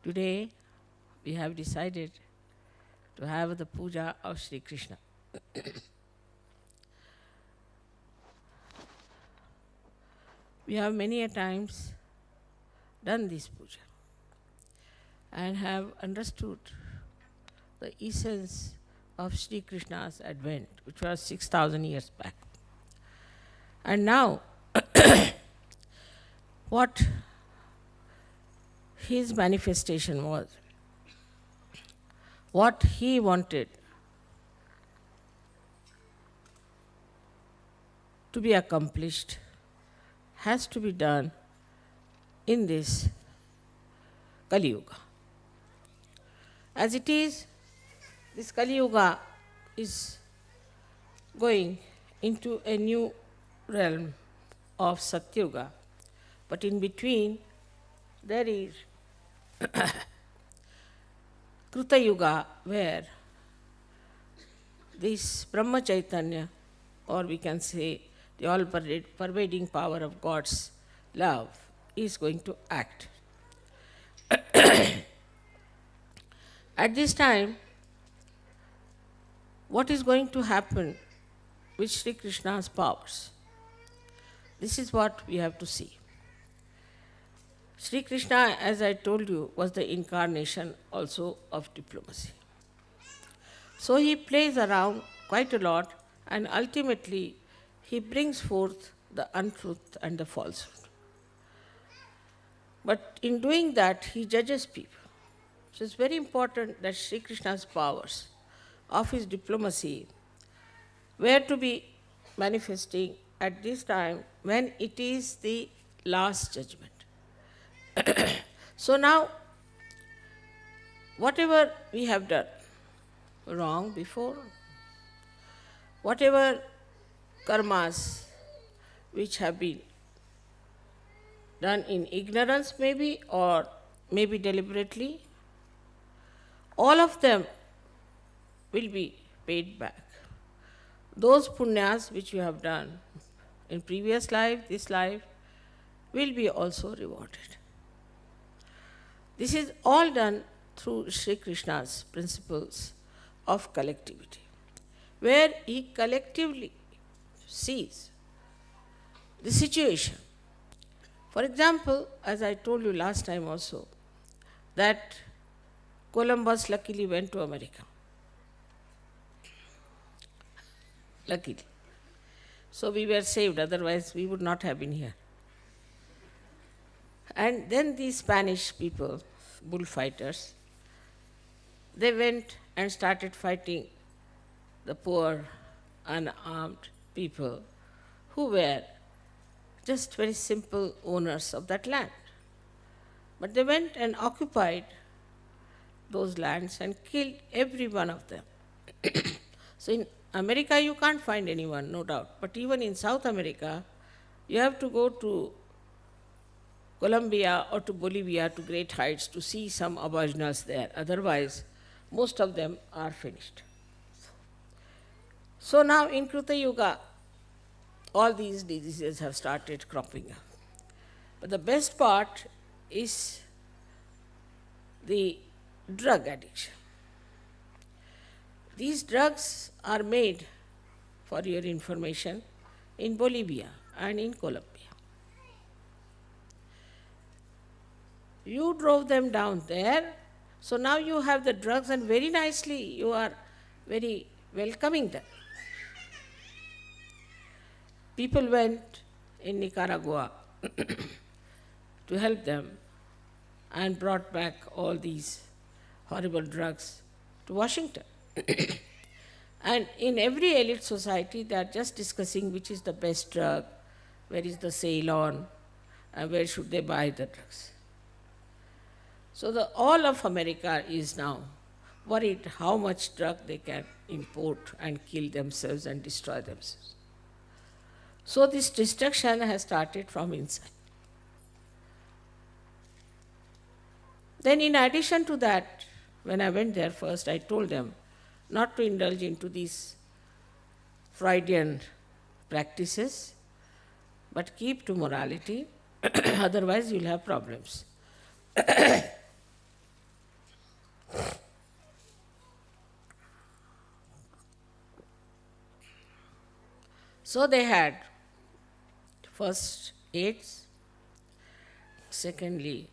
Today we have decided to have the puja of Shri Krishna. We have many a times done this puja and have understood the essence of Shri Krishna's advent, which was 6,000 years back. And now, what his manifestation was, what he wanted to be accomplished, has to be done in this Kali Yuga. As it is, this Kali Yuga is going into a new realm of Satyuga, but in between there is Kruta Yuga, where this Brahma Chaitanya, or we can say the all-pervading power of God's love, is going to act. At this time, what is going to happen with Sri Krishna's powers? This is what we have to see. Sri Krishna, as I told you, was the incarnation also of diplomacy. So he plays around quite a lot, and ultimately he brings forth the untruth and the falsehood. But in doing that, he judges people. So it's very important that Sri Krishna's powers of his diplomacy were to be manifesting at this time when it is the last judgment. So now, whatever we have done wrong before, whatever karmas which have been done in ignorance maybe, or maybe deliberately, all of them will be paid back. Those punyas which you have done in previous life, this life, will be also rewarded. This is all done through Sri Krishna's principles of collectivity, where he collectively sees the situation. For example, as I told you last time also, that Columbus luckily went to America. Luckily. So we were saved, otherwise we would not have been here. And then these Spanish people, bullfighters, they went and started fighting the poor, unarmed people who were just very simple owners of that land. But they went and occupied those lands and killed every one of them. So in America you can't find anyone, no doubt. But even in South America, you have to go to Colombia or to Bolivia, to great heights, to see some aboriginals there. Otherwise, most of them are finished. So now in Kruta Yuga, all these diseases have started cropping up. But the best part is the drug addiction. These drugs are made, for your information, in Bolivia and in Colombia. You drove them down there, so now you have the drugs, and very nicely you are very welcoming them. People went in Nicaragua to help them and brought back all these horrible drugs to Washington. And in every elite society, they are just discussing which is the best drug, where is the sale on, and where should they buy the drugs. So all of America is now worried how much drug they can import and kill themselves and destroy themselves. So this destruction has started from inside. Then in addition to that, when I went there first, I told them not to indulge into these Freudian practices, but keep to morality Otherwise, you'll have problems. So they had first AIDS, secondly,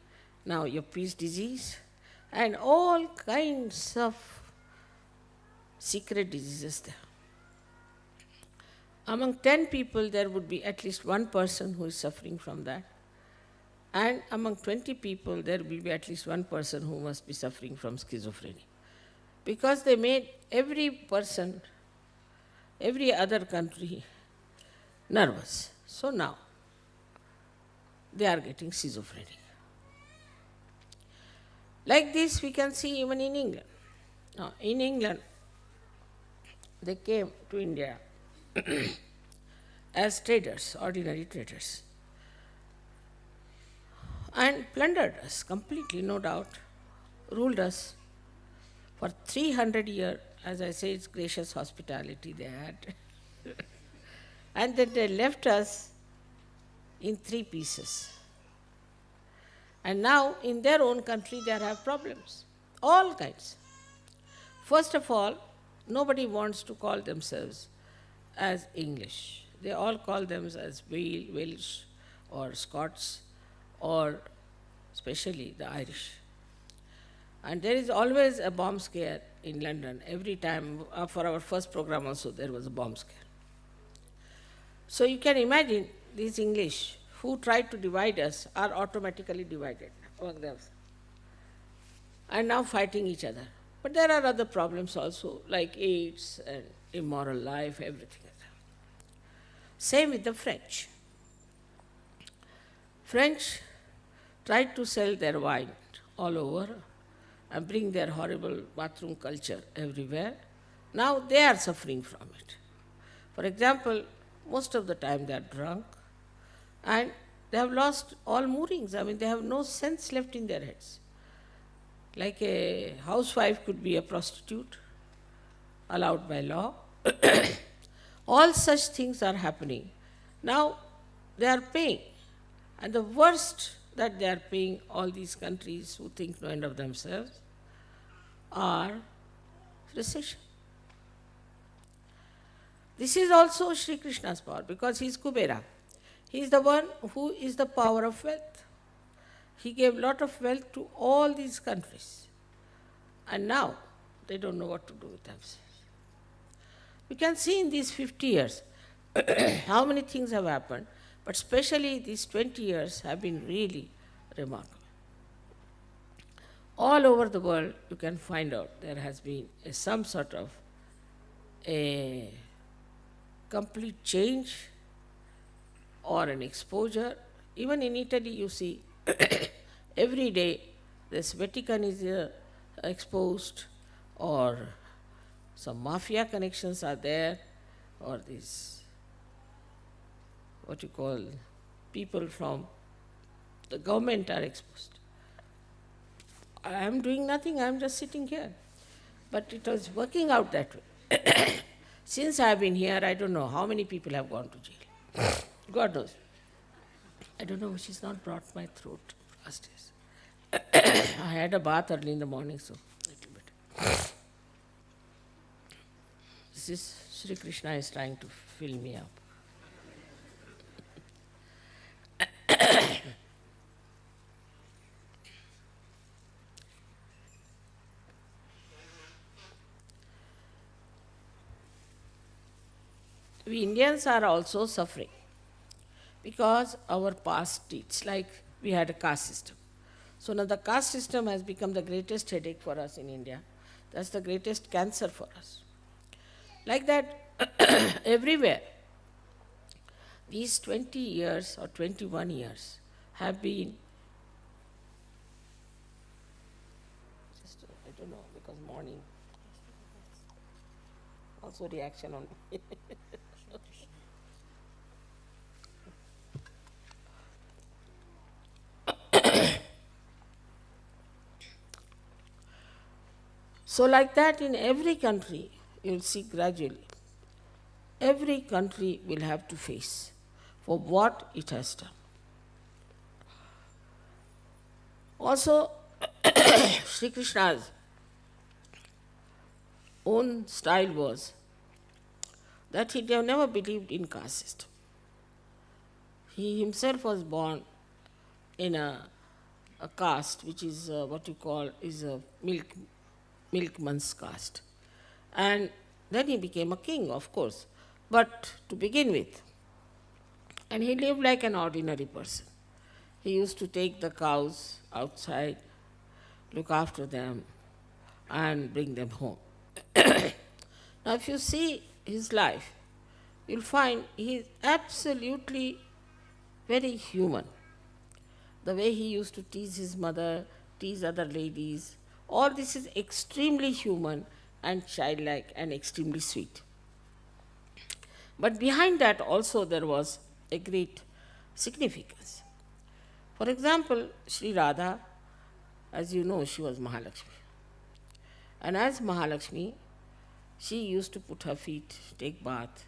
now your peace disease, and all kinds of secret diseases there. Among 10 people, there would be at least one person who is suffering from that. And among 20 people, there will be at least one person who must be suffering from schizophrenia. Because they made every person, every other country nervous. So now, they are getting schizophrenia. Like this, we can see even in England. Now, in England, they came to India as traders, ordinary traders, and plundered us completely, no doubt, ruled us for 300 years. As I say, it's gracious hospitality they had. And then they left us in 3 pieces. And now, in their own country, they have problems, all kinds. First of all, nobody wants to call themselves as English. They all call themselves as Welsh or Scots or especially the Irish. And there is always a bomb scare in London. Every time, for our first program also, there was a bomb scare. So you can imagine these English who tried to divide us are automatically divided among themselves and now fighting each other. But there are other problems also, like AIDS and immoral life, everything. Same with the French. French tried to sell their wine all over and bring their horrible bathroom culture everywhere. Now they are suffering from it. For example, most of the time they are drunk and they have lost all moorings. I mean, they have no sense left in their heads. Like a housewife could be a prostitute, allowed by law. All such things are happening. Now they are paying. And the worst that they are paying, all these countries who think no end of themselves, are recession. This is also Shri Krishna's power, because he is Cabella. He is the one who is the power of wealth. He gave lot of wealth to all these countries. And now they don't know what to do with themselves. We can see in these 50 years how many things have happened, but especially these 20 years have been really remarkable. All over the world, you can find out there has been some sort of a complete change or an exposure. Even in Italy, you see, every day this Vatican is exposed, or some mafia connections are there, or these, what you call, people from the government are exposed. I am doing nothing, I am just sitting here. But it was working out that way. Since I have been here, I don't know how many people have gone to jail. God knows. I don't know which has not brought my throat last days. I had a bath early in the morning, so a little bit. This is Shri Krishna is trying to fill me up. We Indians are also suffering because our past deeds, like we had a caste system. So now the caste system has become the greatest headache for us in India. That's the greatest cancer for us. Like that, everywhere, these 20 years or 21 years have been, I don't know, because morning, also reaction on me. So like that in every country, you will see gradually, every country will have to face for what it has done. Also, Sri Krishna's own style was that he never believed in caste system. He himself was born in a caste which is what you call is a milkman's caste. And then he became a king, of course, but to begin with. And he lived like an ordinary person. He used to take the cows outside, look after them, and bring them home. Now, if you see his life, you'll find he is absolutely very human. The way he used to tease his mother, tease other ladies, all this is extremely human and childlike and extremely sweet. But behind that also there was a great significance. For example, Sri Radha, as you know, she was Mahalakshmi. And as Mahalakshmi, she used to put her feet, take bath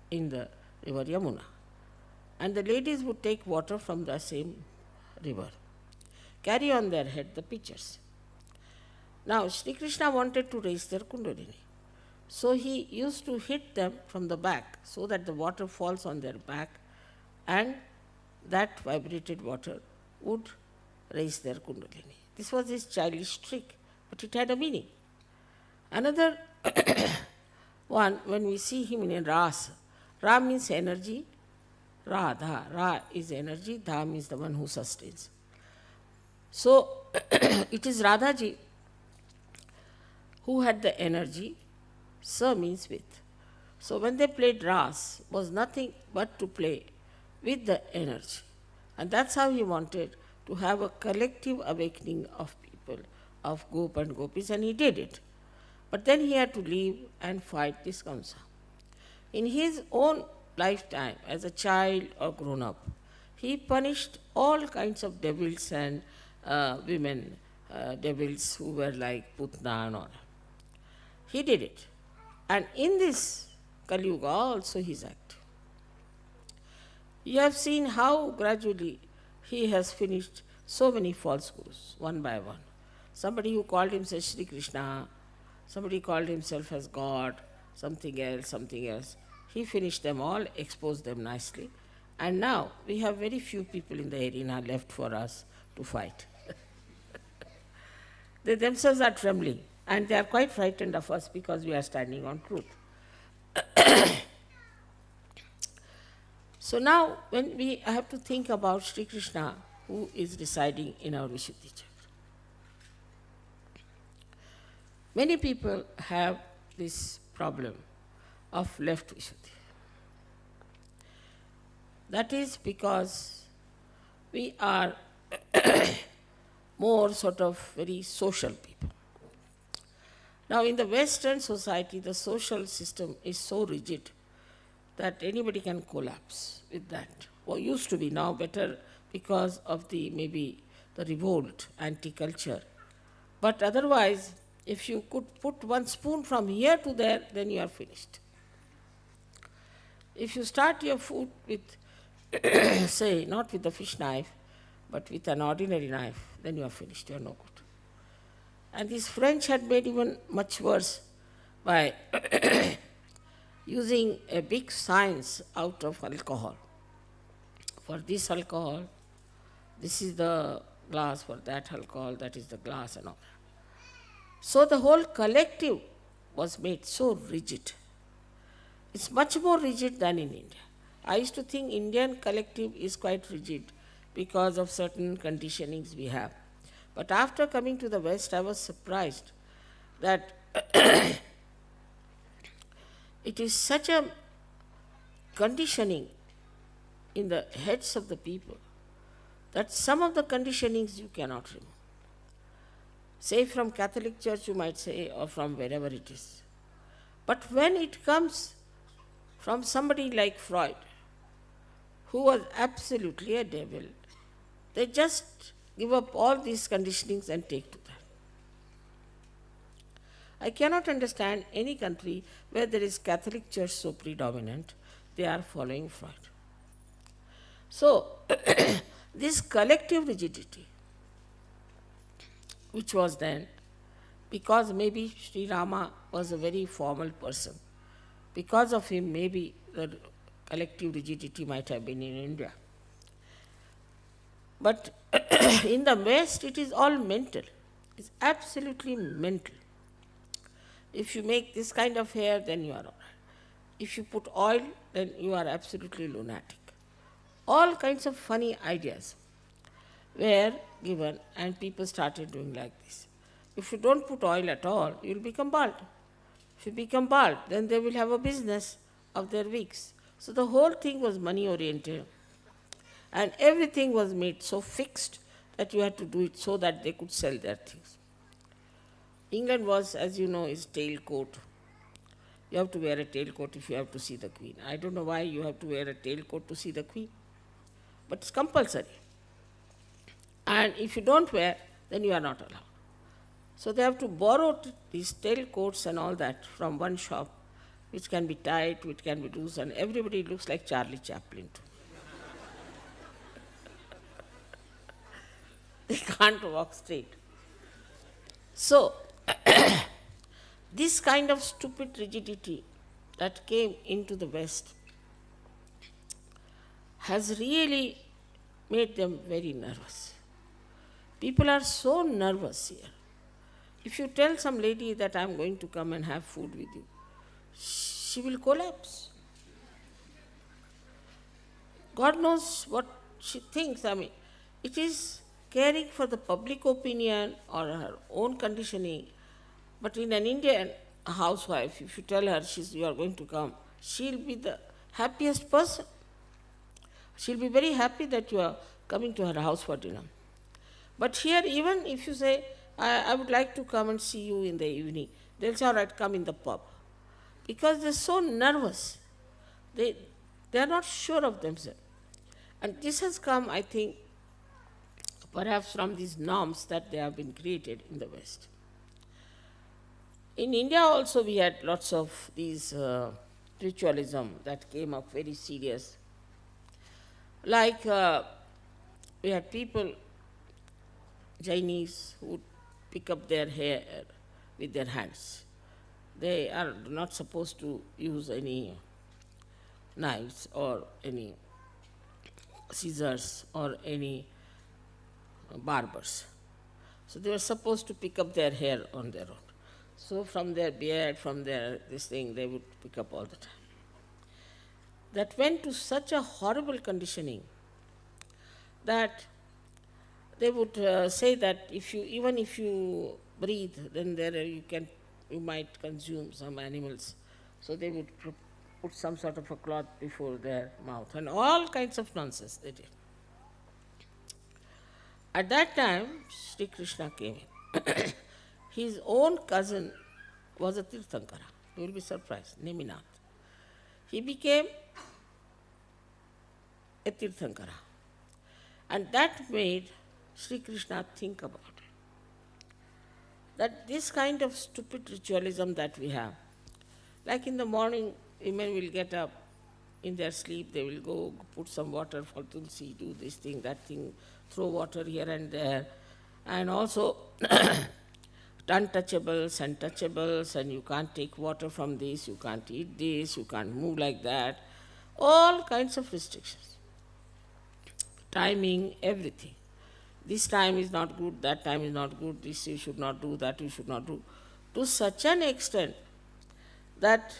in the river Yamuna. And the ladies would take water from the same river, carry on their head the pitchers. Now, Sri Krishna wanted to raise their kundalini. So he used to hit them from the back so that the water falls on their back and that vibrated water would raise their kundalini. This was his childish trick, but it had a meaning. Another one, when we see him in a ras, Ra means energy, Radha, Ra is energy, Dha means the one who sustains. So it is Radhaji who had the energy, Sa means with. So when they played Ras, was nothing but to play with the energy. And that's how he wanted to have a collective awakening of people, of Gop and Gopis, and he did it. But then he had to leave and fight this Kamsa. In his own lifetime, as a child or grown up, he punished all kinds of devils and women, devils who were like Putna and all. He did it. And in this Kali Yuga also he is active. You have seen how gradually he has finished so many false gurus, one by one. Somebody who called himself Shri Krishna, somebody called himself as God, something else, something else. He finished them all, exposed them nicely. And now we have very few people in the arena left for us to fight. They themselves are trembling and they are quite frightened of us because we are standing on truth. So now when we have to think about Sri Krishna who is residing in our Vishuddhi Chakra. Many people have this problem of left Vishuddhi. That is because we are more sort of very social people. Now in the Western society, the social system is so rigid that anybody can collapse with that. Or used to be, now better because of the maybe the revolt, anti-culture. But otherwise, if you could put one spoon from here to there, then you are finished. If you start your food with, say, not with a fish knife, but with an ordinary knife, then you are finished, you are no good. And these French had made even much worse by using a big science out of alcohol. For this alcohol, this is the glass, for that alcohol, that is the glass and all. So the whole collective was made so rigid. It's much more rigid than in India. I used to think Indian collective is quite rigid because of certain conditionings we have. But after coming to the West, I was surprised that it is such a conditioning in the heads of the people that some of the conditionings you cannot remove. Say from Catholic Church you might say, or from wherever it is. But when it comes from somebody like Freud, who was absolutely a devil, they just give up all these conditionings and take to that. I cannot understand any country where there is Catholic Church so predominant, they are following Freud. So, this collective rigidity which was then, because maybe Sri Rama was a very formal person. Because of him, maybe the collective rigidity might have been in India. But in the West, it is all mental. It's absolutely mental. If you make this kind of hair, then you are all right. If you put oil, then you are absolutely lunatic. All kinds of funny ideas were given, and people started doing like this. If you don't put oil at all, you will become bald. If you become bald, then they will have a business of their wigs. So the whole thing was money oriented. And everything was made so fixed that you had to do it so that they could sell their things. England was, as you know, is tailcoat. You have to wear a tailcoat if you have to see the Queen. I don't know why you have to wear a tailcoat to see the Queen, but it's compulsory. And if you don't wear, then you are not allowed. So they have to borrow these tailcoats and all that from one shop, which can be tight, which can be loose, and everybody looks like Charlie Chaplin too. They can't walk straight. So, this kind of stupid rigidity that came into the West has really made them very nervous. People are so nervous here. If you tell some lady that I'm going to come and have food with you, she will collapse. God knows what she thinks. I mean, it is caring for the public opinion or her own conditioning. But in an Indian housewife, if you tell her you are going to come, she'll be the happiest person. She'll be very happy that you are coming to her house for dinner. But here, even if you say, I would like to come and see you in the evening, they'll say, all right, come in the pub. Because they're so nervous. They are not sure of themselves. And this has come, I think, perhaps from these norms that they have been created in the West. In India also we had lots of these ritualism that came up very serious. Like we had people, Jainis, who would pick up their hair with their hands. They are not supposed to use any knives or any scissors or any barbers. So they were supposed to pick up their hair on their own. So from their beard, from their this thing, they would pick up all the time. That went to such a horrible conditioning that they would say that even if you breathe, then you might consume some animals. So they would put some sort of a cloth before their mouth, and all kinds of nonsense they did. At that time, Sri Krishna came in. His own cousin was a Tirthankara. You will be surprised, Neminath. He became a Tirthankara. And that made Sri Krishna think about it. That this kind of stupid ritualism that we have, like in the morning, women will get up in their sleep, they will go put some water for Tulsi, do this thing, that thing, throw water here and there, and also untouchables and touchables, and you can't take water from this, you can't eat this, you can't move like that, all kinds of restrictions. Timing, everything. This time is not good, that time is not good, this you should not do, that you should not do. To such an extent that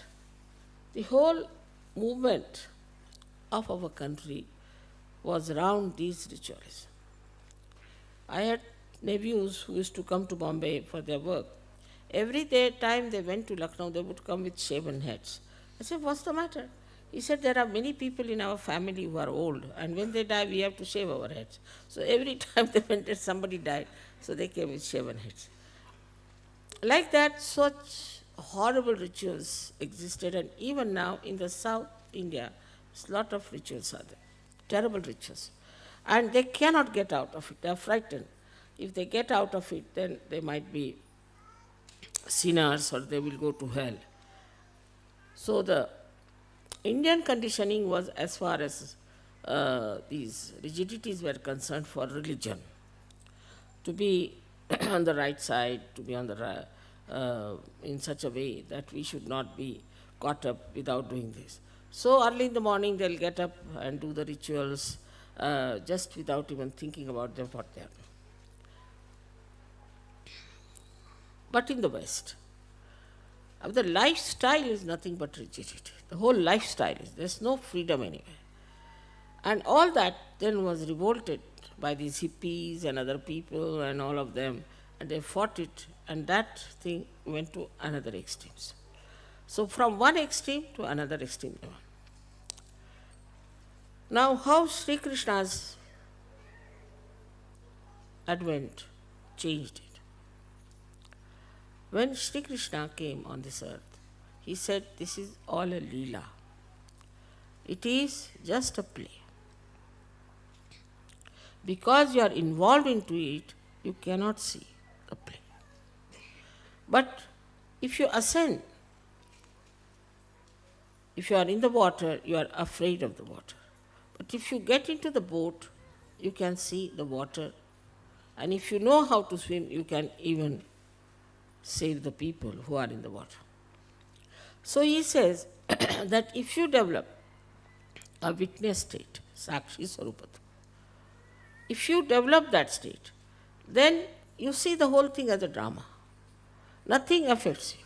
the whole movement of our country was around these rituals. I had nephews who used to come to Bombay for their work. Every time they went to Lucknow, they would come with shaven heads. I said, what's the matter? He said, there are many people in our family who are old, and when they die, we have to shave our heads. So every time they went and somebody died, so they came with shaven heads. Like that, such horrible rituals existed, and even now in the South India, a lot of rituals are there, terrible rituals. And they cannot get out of it, they are frightened. If they get out of it, then they might be sinners or they will go to hell. So the Indian conditioning was, as far as these rigidities were concerned, for religion, to be on the right side, to be on the in such a way that we should not be caught up without doing this. So early in the morning they'll get up and do the rituals just without even thinking about them what they are doing. But in the West, the lifestyle is nothing but rigidity. The whole lifestyle is, there's no freedom anywhere. And all that then was revolted by these hippies and other people and all of them, and they fought it, and that thing went to another extremes. So from one extreme to another extreme. Now how Sri Krishna's advent changed it. When Sri Krishna came on this earth, he said, this is all a leela. It is just a play. Because you are involved into it, you cannot see the play. But if you ascend, if you are in the water, you are afraid of the water. But if you get into the boat, you can see the water. And if you know how to swim, you can even save the people who are in the water. So he says that if you develop a witness state, Sakshi Swarupata, if you develop that state, then you see the whole thing as a drama. Nothing affects you.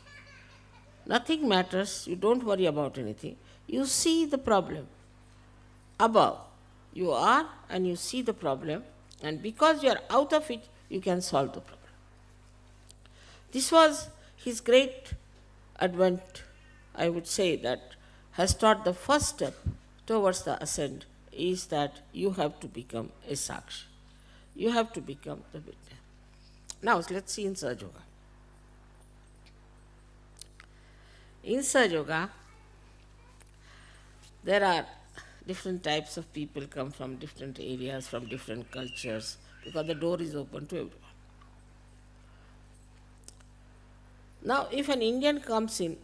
Nothing matters. You don't worry about anything. You see the problem above. You are and you see the problem, and because you are out of it, you can solve the problem. This was his great advent, I would say, that has taught the first step towards the ascent is that you have to become a Sakshi. You have to become the witness. Now let's see in Sahaja Yoga. In Sahaja Yoga, there are different types of people come from different areas, from different cultures, because the door is open to everyone. Now, if an Indian comes in,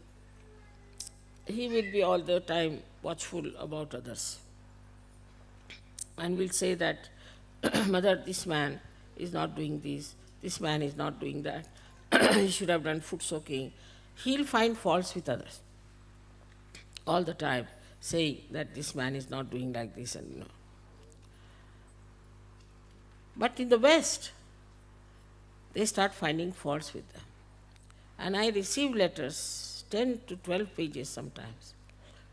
he will be all the time watchful about others and will say that, Mother, this man is not doing this man is not doing that, he should have done foot soaking. He'll find faults with others all the time, saying that this man is not doing like this and no. But in the West, they start finding faults with them. And I receive letters, 10 to 12 pages sometimes,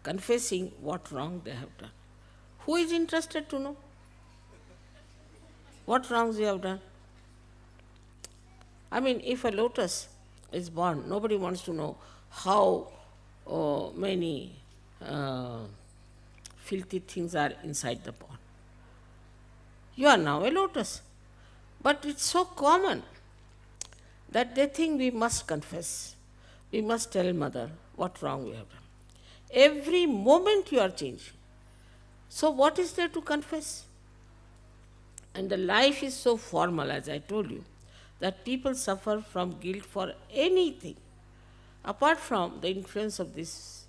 confessing what wrong they have done. Who is interested to know what wrongs you have done? I mean, if a lotus is born, nobody wants to know how many filthy things are inside the pond. You are now a lotus. But it's so common that they think we must confess. We must tell Mother what wrong we have done. Every moment you are changing. So what is there to confess? And the life is so formal, as I told you, that people suffer from guilt for anything. Apart from the influence of this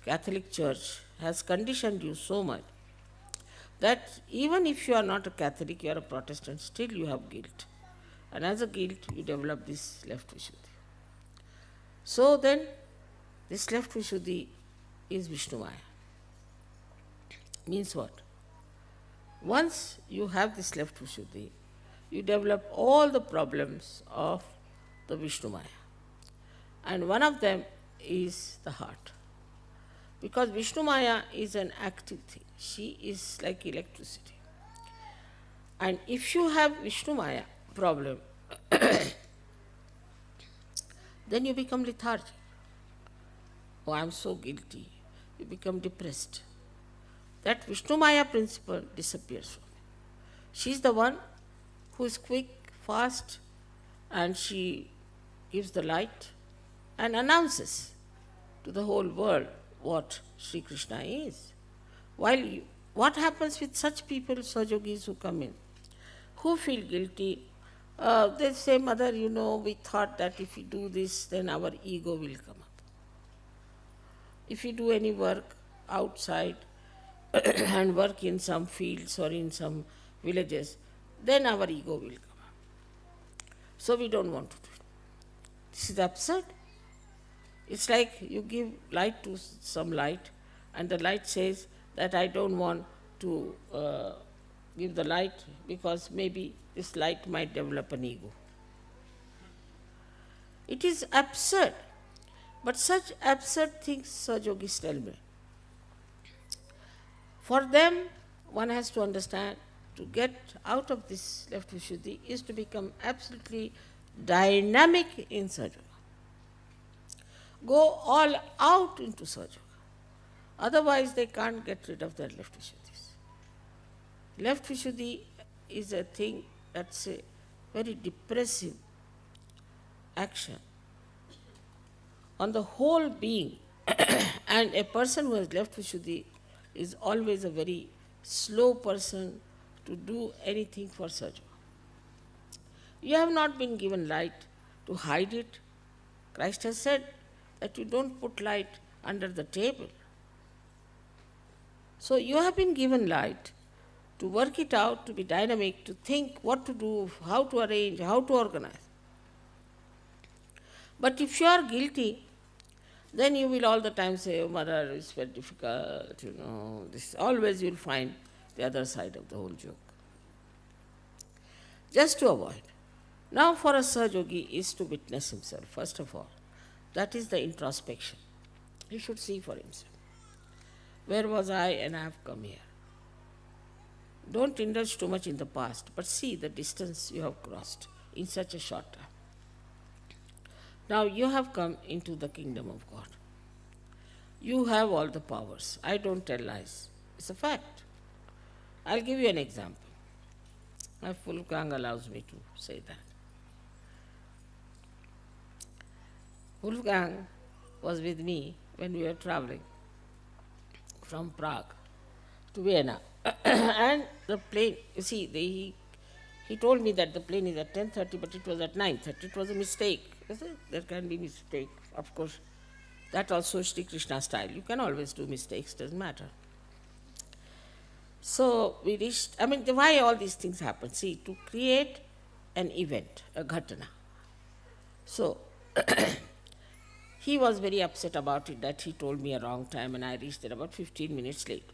Catholic Church has conditioned you so much that even if you are not a Catholic, you are a Protestant, still you have guilt. And as a guilt, you develop this left Vishuddhi. So then, this left Vishuddhi is Vishnu Maya. Means what? Once you have this left Vishuddhi, you develop all the problems of the Vishnu Maya. And one of them is the heart. Because Vishnu Maya is an active thing. She is like electricity. And if you have Vishnu Maya problem, then you become lethargic. Oh, I am so guilty. You become depressed. That Vishnu Maya principle disappears from you. She is the one who is quick, fast, and she gives the light and announces to the whole world what Sri Krishna is. What happens with such people, Sahajogis who come in, who feel guilty? They say, Mother, we thought that if we do this, then our ego will come up. If we do any work outside and work in some fields or in some villages, then our ego will come up. So we don't want to do it. This is absurd. It's like you give light to some light, and the light says that I don't want to give the light because maybe this light might develop an ego. It is absurd. But such absurd things Sahaja Yogis tell me. For them, one has to understand, to get out of this left Vishuddhi is to become absolutely dynamic in Sahaja Yoga. Go all out into Sahaja Yoga. Otherwise, they can't get rid of their left Vishuddhis. Left Vishuddhi is a thing that's a very depressive action on the whole being. And a person who has left Vishuddhi is always a very slow person to do anything for Sahaja Yoga. You have not been given light to hide it. Christ has said that you don't put light under the table. So you have been given light to work it out, to be dynamic, to think what to do, how to arrange, how to organize. But if you are guilty, then you will all the time say, oh, Mother, it's very difficult, this. Always you will find the other side of the whole joke. Just to avoid. Now for a Sahaja Yogi is to witness himself, first of all. That is the introspection. He should see for himself. Where was I and I have come here? Don't indulge too much in the past, but see the distance you have crossed in such a short time. Now you have come into the kingdom of God. You have all the powers. I don't tell lies. It's a fact. I'll give you an example. My Wolfgang allows me to say that. Wolfgang was with me when we were traveling from Prague to Vienna. And the plane, you see, he told me that the plane is at 10:30, but it was at 9:30. It was a mistake. There can be mistake, of course. That also Shri Krishna style. You can always do mistakes, doesn't matter. So we reached, why all these things happen? See, to create an event, a ghatana. So he was very upset about it, that he told me a wrong time and I reached there about 15 minutes late.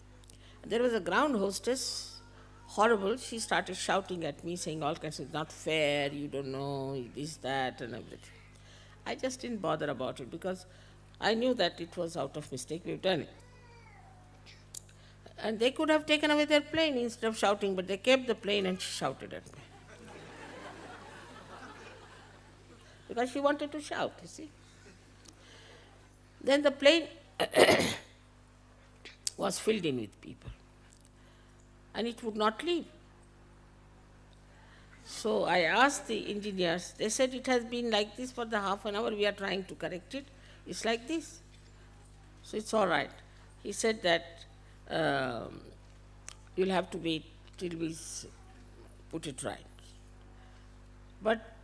There was a ground hostess, horrible. She started shouting at me, saying all kinds of, not fair, you don't know, this, that, and everything. I just didn't bother about it because I knew that it was out of mistake, we've done it. And they could have taken away their plane instead of shouting, but they kept the plane and she shouted at me. Because she wanted to shout, you see. Then the plane was filled in with people. And it would not leave. So I asked the engineers, they said it has been like this for the half an hour, we are trying to correct it. It's like this. So it's all right. He said that you'll have to wait till we put it right. But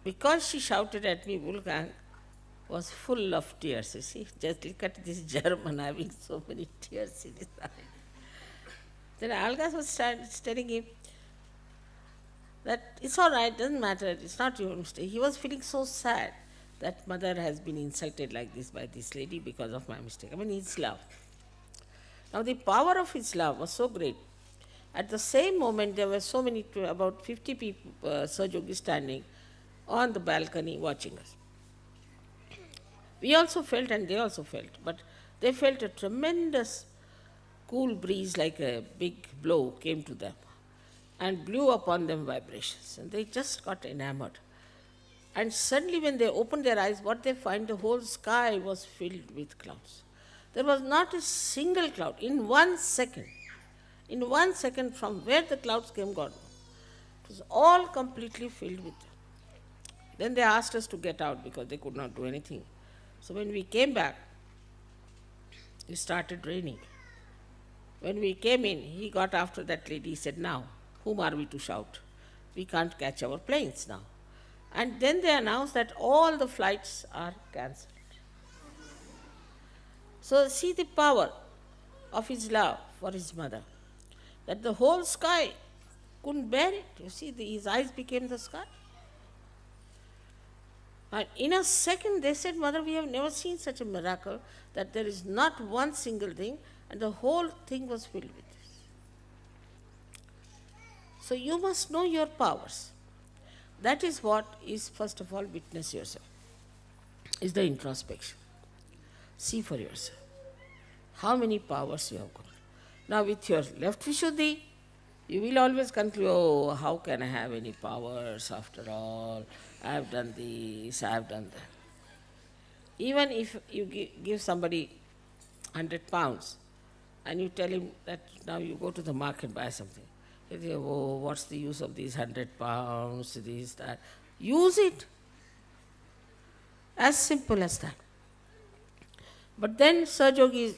because she shouted at me, Wolfgang was full of tears, you see. Just look at this German having so many tears in his eyes. Then Alga was telling him that it's all right, doesn't matter, it's not your mistake. He was feeling so sad that Mother has been insulted like this by this lady because of my mistake. His love. Now the power of his love was so great. At the same moment, there were so many, about 50 people, Sahaja Yogis standing on the balcony watching us. We also felt and they also felt, but they felt a tremendous cool breeze like a big blow came to them and blew upon them vibrations, and they just got enamored. And suddenly when they opened their eyes, what they find, the whole sky was filled with clouds. There was not a single cloud. In 1 second from where the clouds came, God knows. It was all completely filled with them. Then they asked us to get out because they could not do anything. So when we came back, it started raining. When we came in, he got after that lady, he said, now, whom are we to shout? We can't catch our planes now. And then they announced that all the flights are cancelled. So see the power of his love for his mother, that the whole sky couldn't bear it. You see, his eyes became the sky. And in a second, they said, Mother, we have never seen such a miracle that there is not one single thing, and the whole thing was filled with this. So you must know your powers. That is what is, first of all, witness yourself, is the introspection. See for yourself how many powers you have got. Now, with your left Vishuddhi, you will always conclude, oh, how can I have any powers after all? I have done this, I have done that. Even if you give somebody 100 pounds and you tell him that now you go to the market, buy something. He say, oh, what's the use of these 100 pounds, this, that. Use it. As simple as that. But then Sahajogis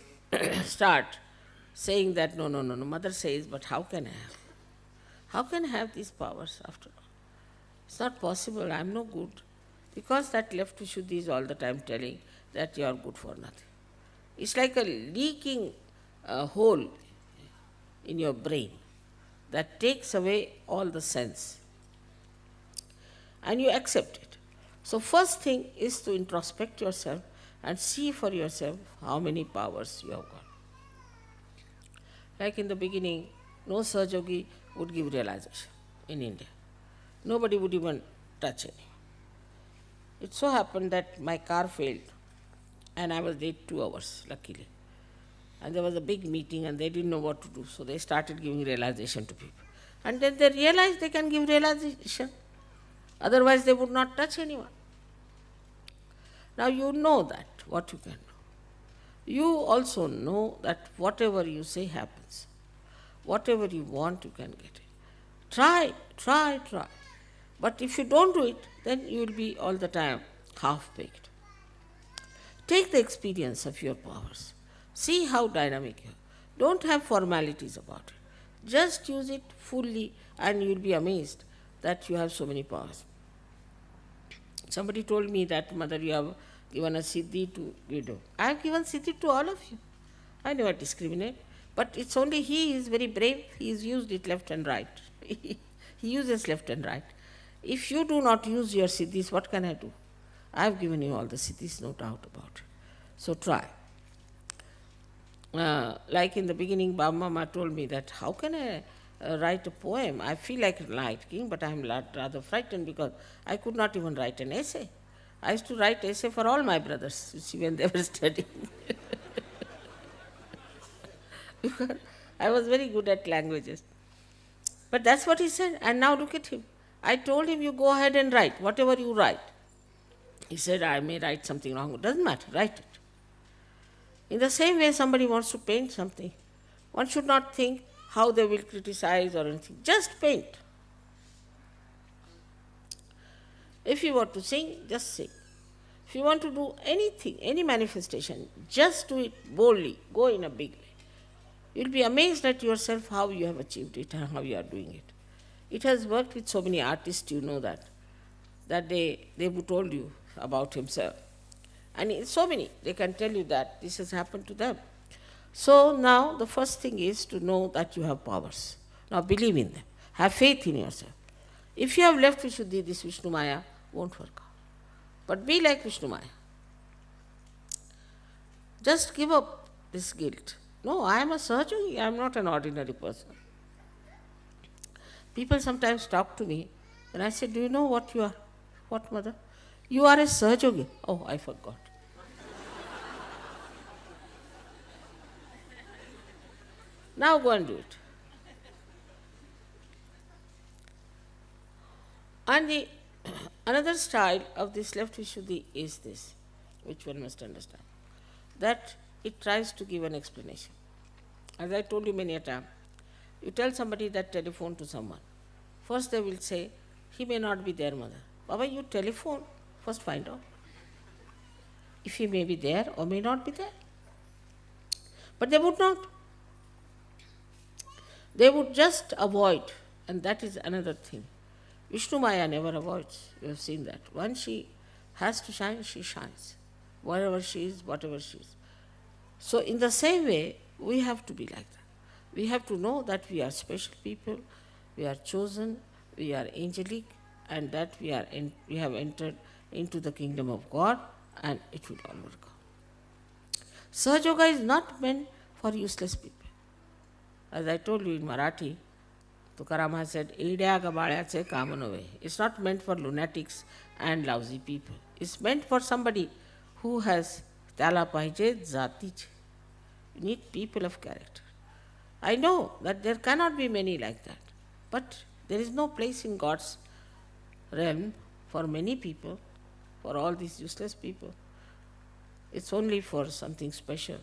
start saying that, no, Mother says, but how can I have? How can I have these powers after all? It's not possible, I'm no good. Because that left Vishuddhi is all the time telling that you are good for nothing. It's like a leaking hole in your brain that takes away all the sense. And you accept it. So first thing is to introspect yourself and see for yourself how many powers you have got. Like in the beginning, no Sahajogi would give realization in India. Nobody would even touch any. It so happened that my car failed and I was late 2 hours, luckily. And there was a big meeting and they didn't know what to do, so they started giving realization to people. And then they realized they can give realization. Otherwise they would not touch anyone. Now you know that, what you can do. You also know that whatever you say happens. Whatever you want, you can get it. Try. But if you don't do it, then you will be all the time half-baked. Take the experience of your powers. See how dynamic you are. Don't have formalities about it. Just use it fully and you will be amazed that you have so many powers. Somebody told me that, Mother, you have given a siddhi to widow. I have given siddhi to all of you. I never discriminate. But it's only he is very brave. He has used it left and right. He uses left and right. If you do not use your siddhis, what can I do? I have given you all the siddhis, no doubt about it. So try. Like in the beginning, Baba Mama told me that how can I write a poem? I feel like writing, but I am rather frightened because I could not even write an essay. I used to write essay for all my brothers, you see, when they were studying. Because I was very good at languages. But that's what he said, and now look at him. I told him, you go ahead and write, whatever you write. He said, I may write something wrong. It doesn't matter, write it. In the same way, somebody wants to paint something. One should not think how they will criticize or anything. Just paint. If you want to sing, just sing. If you want to do anything, any manifestation, just do it boldly. Go in a big way. You'll be amazed at yourself how you have achieved it and how you are doing it. It has worked with so many artists, you know that they told you about himself. And it's so many, they can tell you that this has happened to them. So now the first thing is to know that you have powers. Now believe in them. Have faith in yourself. If you have left Vishuddhi, this Vishnu Maya won't work out. But be like Vishnu Maya. Just give up this guilt. No, I am a Sahajogi, I am not an ordinary person. People sometimes talk to me and I say, do you know what you are? What, Mother? You are a Sahajogi. Oh, I forgot. Now go and do it. And another style of this left Vishuddhi is this, which one must understand, that it tries to give an explanation. As I told you many a time, you tell somebody that telephone to someone. First they will say, he may not be there, Mother. Baba, you telephone, first find out if he may be there or may not be there. But they would not. They would just avoid, and that is another thing. Vishnu Maya never avoids, you have seen that. Once she has to shine, she shines. Wherever she is, whatever she is. So in the same way, we have to be like that. We have to know that we are special people, we are chosen, we are angelic, and that we have entered into the kingdom of God, and it will all work out. Sahaja Yoga is not meant for useless people. As I told you in Marathi, Tukaram has said, "Eड्या गबाळ्याचे काम नव्हे." It's not meant for lunatics and lousy people. It's meant for somebody who has त्याला पाहिजे जातीचे. You need people of character. I know that there cannot be many like that, but there is no place in God's realm for many people, for all these useless people. It's only for something special.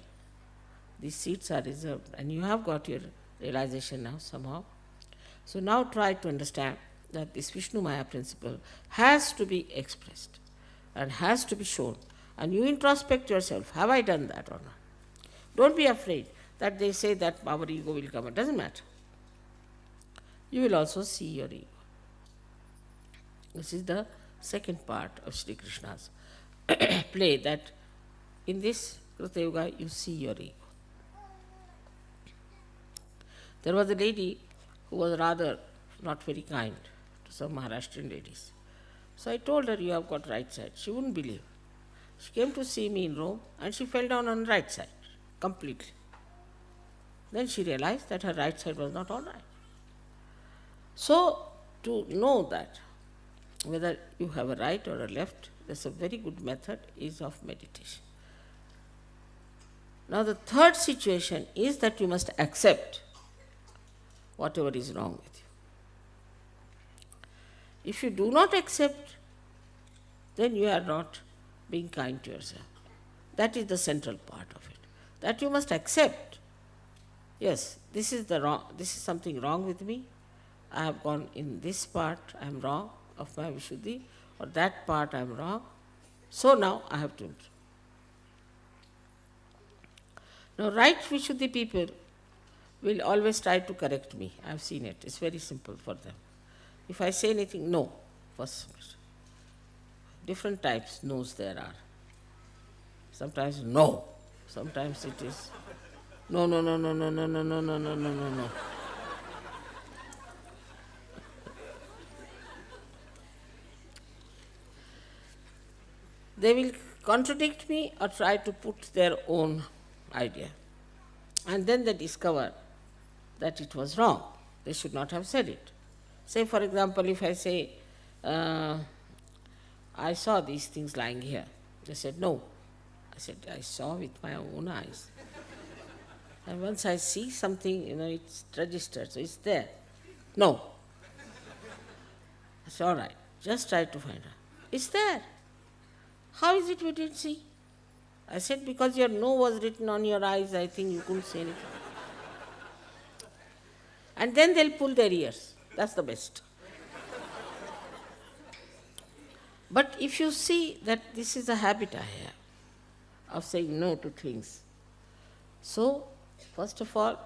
These seats are reserved, and you have got your realization now somehow. So now try to understand that this Vishnu Maya principle has to be expressed and has to be shown. And you introspect yourself, have I done that or not? Don't be afraid that they say that our ego will come. It doesn't matter. You will also see your ego. This is the second part of Sri Krishna's play, that in this Krita Yoga you see your ego. There was a lady who was rather not very kind to some Maharashtrian ladies. So I told her, you have got right side. She wouldn't believe. She came to see me in Rome and she fell down on the right side completely. Then she realized that her right side was not all right. So to know that whether you have a right or a left, that's a very good method, is of meditation. Now the third situation is that you must accept whatever is wrong with you. If you do not accept, then you are not being kind to yourself. That is the central part of it. That you must accept. Yes, this is something wrong with me. I have gone in this part, I am wrong of my Vishuddhi, or that part I am wrong. So now I have to improve. Now right Vishuddhi people will always try to correct me. I have seen it. It's very simple for them. If I say anything, no. First, different types no's there are. Sometimes no. Sometimes it is no, no, no, no, no, no, no, no, no, no, no, no, no. They will contradict me or try to put their own idea. And then they discover that it was wrong. They should not have said it. Say, for example, if I say, I saw these things lying here. They said, no. I said, I saw with my own eyes. And once I see something, it's registered, so it's there. No. I said, all right, just try to find out. It's there. How is it we didn't see? I said, because your no was written on your eyes, I think you couldn't say anything. And then they'll pull their ears. That's the best. But if you see that this is a habit I have of saying no to things. So, first of all,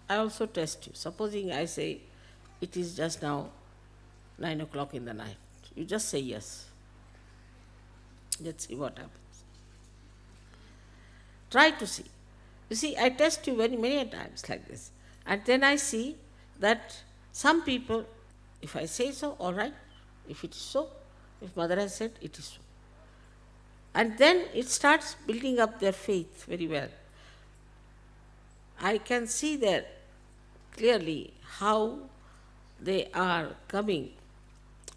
I also test you. Supposing I say, it is just now 9 o'clock in the night. You just say yes. Let's see what happens. Try to see. You see, I test you many times like this. And then I see that some people, if I say so, all right. If it is so, if Mother has said, it is so. And then it starts building up their faith very well. I can see there clearly how they are coming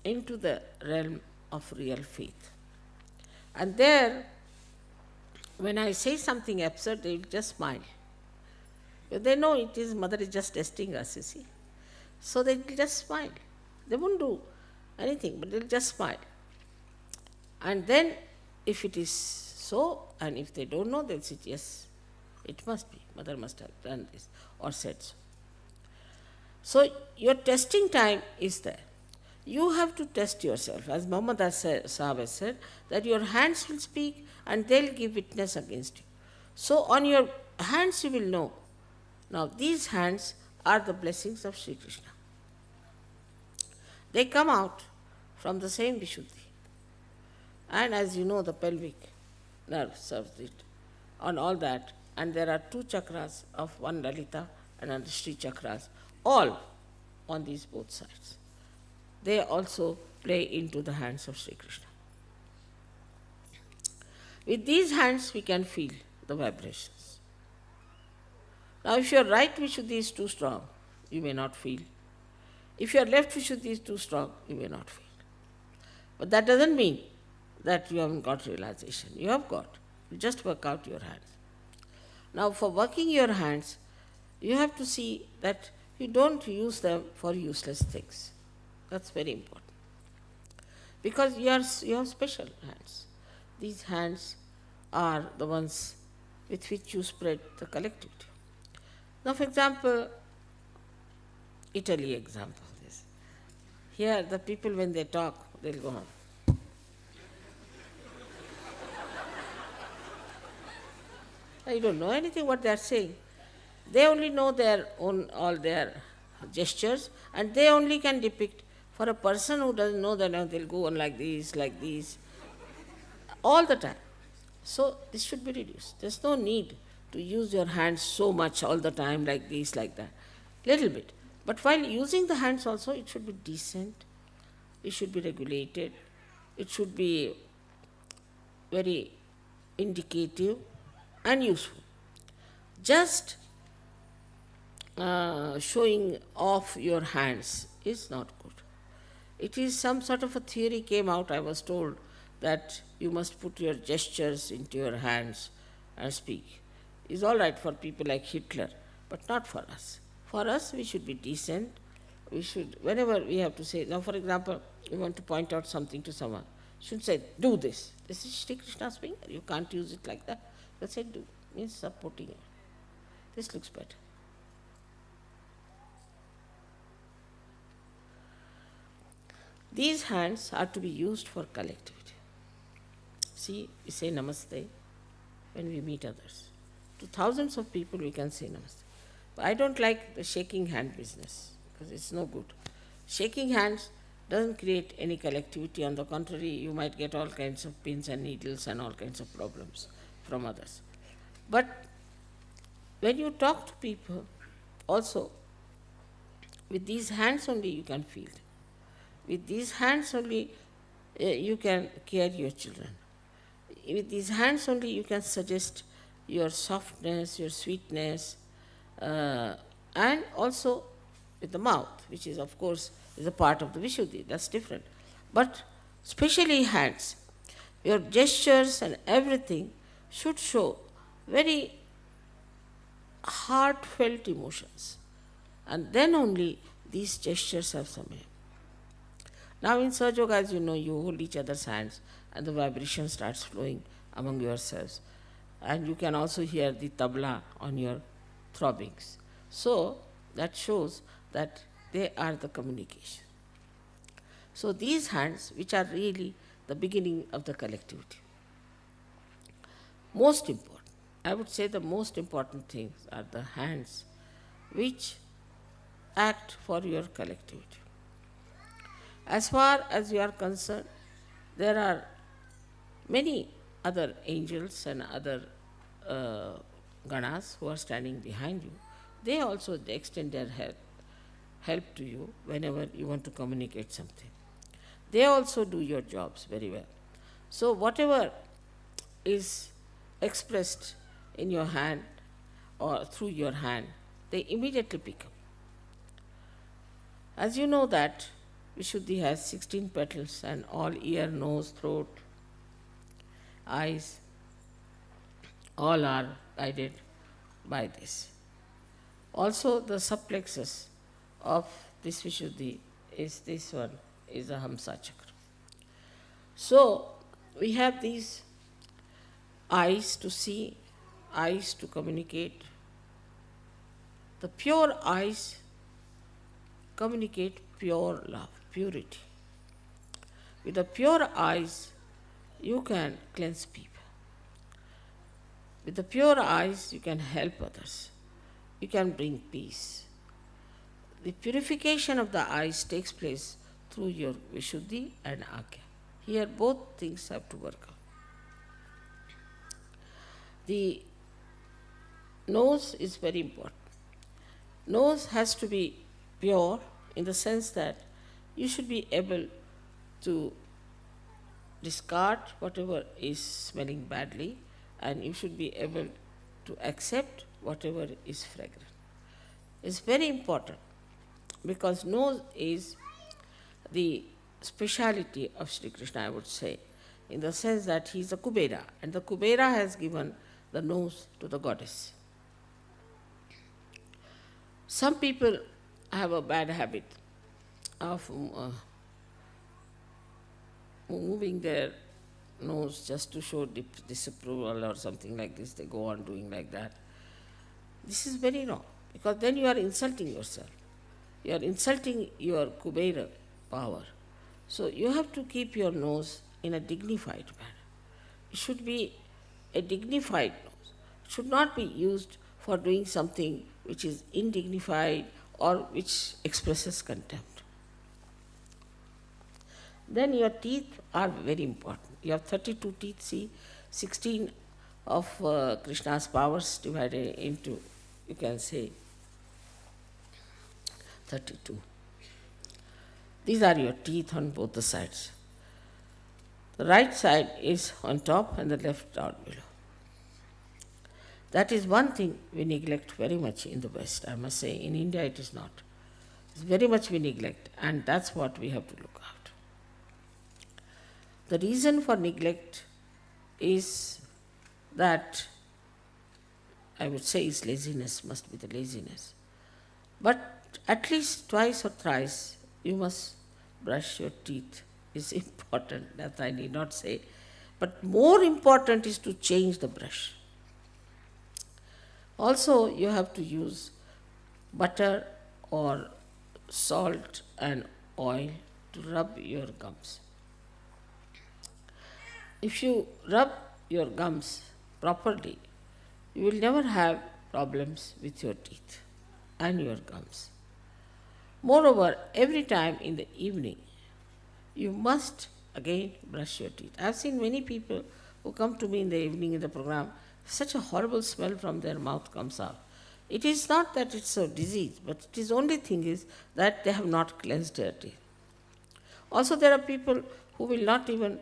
into the realm of real faith. And there, when I say something absurd, they will just smile. They know it is Mother is just testing us, you see. So they will just smile. They won't do anything, but they'll just smile. And then, if it is so, and if they don't know, they'll say, yes, it must be. Mother must have done this or said so. So your testing time is there. You have to test yourself. As Muhammad Sahib has said, that your hands will speak and they'll give witness against you. So on your hands you will know. Now these hands are the blessings of Sri Krishna. They come out from the same Vishuddhi. And as you know, the pelvic nerve serves it on all that. And there are 2 chakras of one Lalita and another Sri chakras, all on these both sides. They also play into the hands of Sri Krishna. With these hands we can feel the vibrations. Now if your right Vishuddhi is too strong, you may not feel. If your left Vishuddhi is too strong, you may not feel. But that doesn't mean that you haven't got realization. You have got. You just work out your hands. Now for working your hands, you have to see that you don't use them for useless things. That's very important. Because you have special hands. These hands are the ones with which you spread the collectivity. Now for example, Italy example. This. Here the people when they talk, they'll go on. You don't know anything what they are saying. They only know their own, all their gestures, and they only can depict. For a person who doesn't know that, they'll go on like this, all the time. So this should be reduced. There's no need to use your hands so much all the time, like this, like that. Little bit. But while using the hands also, it should be decent, it should be regulated, it should be very indicative and useful. Just showing off your hands is not good. It is some sort of a theory came out, I was told, that you must put your gestures into your hands and speak. It's all right for people like Hitler, but not for us. For us, we should be decent. We should, whenever we have to say, now for example, we want to point out something to someone, should say, do this. This is Shri Krishna's finger. You can't use it like that. But say, do, means supporting it. This looks better. These hands are to be used for collectivity. See, we say namaste when we meet others. To thousands of people we can say namaste. But I don't like the shaking hand business because it's no good. Shaking hands doesn't create any collectivity. On the contrary, you might get all kinds of pins and needles and all kinds of problems from others. But when you talk to people, also, with these hands only you can feel. With these hands only you can care your children. With these hands only you can suggest your softness, your sweetness, and also with the mouth, which is of course is a part of the Vishuddhi, that's different. But especially hands, your gestures and everything should show very heartfelt emotions. And then only these gestures have some aim. Now in Sahaja Yoga, as you know, you hold each other's hands and the vibration starts flowing among yourselves. And you can also hear the tabla on your throbbings. So that shows that they are the communication. So these hands, which are really the beginning of the collectivity. Most important, I would say the most important things are the hands which act for your collectivity. As far as you are concerned, there are many other angels and other ganas who are standing behind you. They also extend their help to you whenever you want to communicate something. They also do your jobs very well. So whatever is expressed in your hand or through your hand, they immediately pick up. As you know that Vishuddhi has 16 petals and all ear, nose, throat, eyes, all are guided by this. Also the subplexus of this Vishuddhi is this one, is the Hamsa Chakra. So we have these eyes to see, eyes to communicate. The pure eyes communicate pure love, purity. With the pure eyes, you can cleanse people. With the pure eyes, you can help others. You can bring peace. The purification of the eyes takes place through your Vishuddhi and Agya. Here both things have to work out. The nose is very important. Nose has to be pure in the sense that you should be able to discard whatever is smelling badly, and you should be able to accept whatever is fragrant. It's very important because nose is the speciality of Sri Krishna, I would say, in the sense that he is a Kubera, and the Kubera has given the nose to the goddess. Some people have a bad habit of moving their nose just to show disapproval or something like this. They go on doing like that. This is very wrong, because then you are insulting yourself. You are insulting your Kubera power. So you have to keep your nose in a dignified manner. It should be a dignified nose. It should not be used for doing something which is indignified or which expresses contempt. Then your teeth are very important. You have 32 teeth, see, 16 of Krishna's powers divided into, you can say, 32. These are your teeth on both the sides. The right side is on top and the left down below. That is one thing we neglect very much in the West, I must say. In India it is not. It's very much we neglect, and that's what we have to look after. The reason for neglect is that, I would say, is laziness, must be the laziness. But at least twice or thrice you must brush your teeth. Is important, that I need not say. But more important is to change the brush. Also, you have to use butter or salt and oil to rub your gums. If you rub your gums properly, you will never have problems with your teeth and your gums. Moreover, every time in the evening, you must again brush your teeth. I have seen many people who come to me in the evening in the program, such a horrible smell from their mouth comes out. It is not that it's a disease, but it is only thing is that they have not cleansed their teeth. Also, there are people who will not even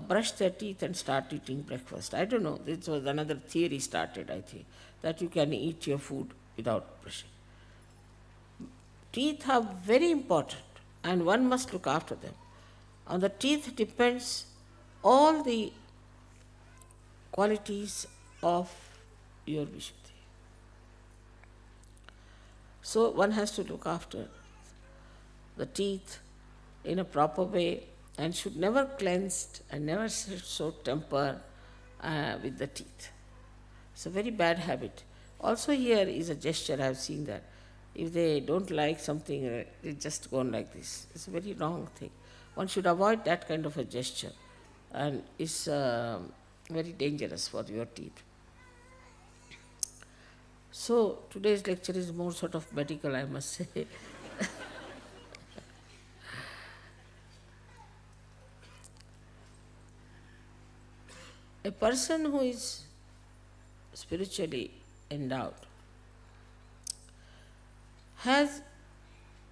brush their teeth and start eating breakfast. I don't know, this was another theory started, I think, that you can eat your food without brushing. Teeth are very important and one must look after them. On the teeth depends all the qualities of your Vishuddhi. So one has to look after the teeth in a proper way and should never cleanse and never show temper with the teeth. It's a very bad habit. Also here is a gesture, I have seen that. If they don't like something, they just go on like this. It's a very wrong thing. One should avoid that kind of a gesture, and it's very dangerous for your teeth. So today's lecture is more sort of medical, I must say. A person who is spiritually endowed has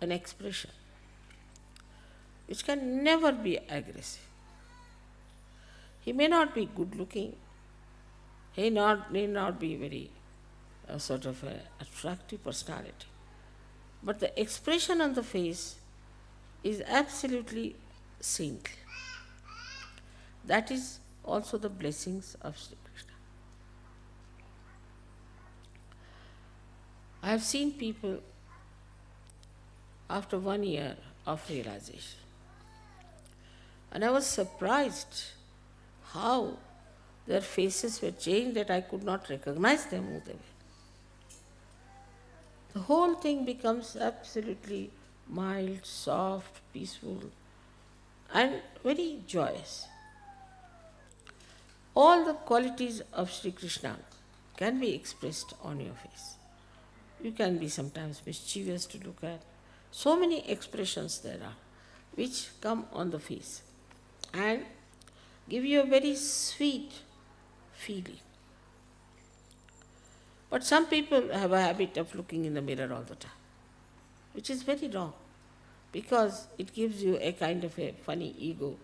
an expression which can never be aggressive. He may not be good looking, he may not be very sort of attractive personality, but the expression on the face is absolutely saintly. That is also the blessings of Sri Krishna. I have seen people after 1 year of realization, and I was surprised how their faces were changed that I could not recognize them who they were. The whole thing becomes absolutely mild, soft, peaceful, and very joyous. All the qualities of Sri Krishna can be expressed on your face. You can be sometimes mischievous to look at. So many expressions there are which come on the face and give you a very sweet feeling. But some people have a habit of looking in the mirror all the time, which is very wrong. because it gives you a kind of a funny ego.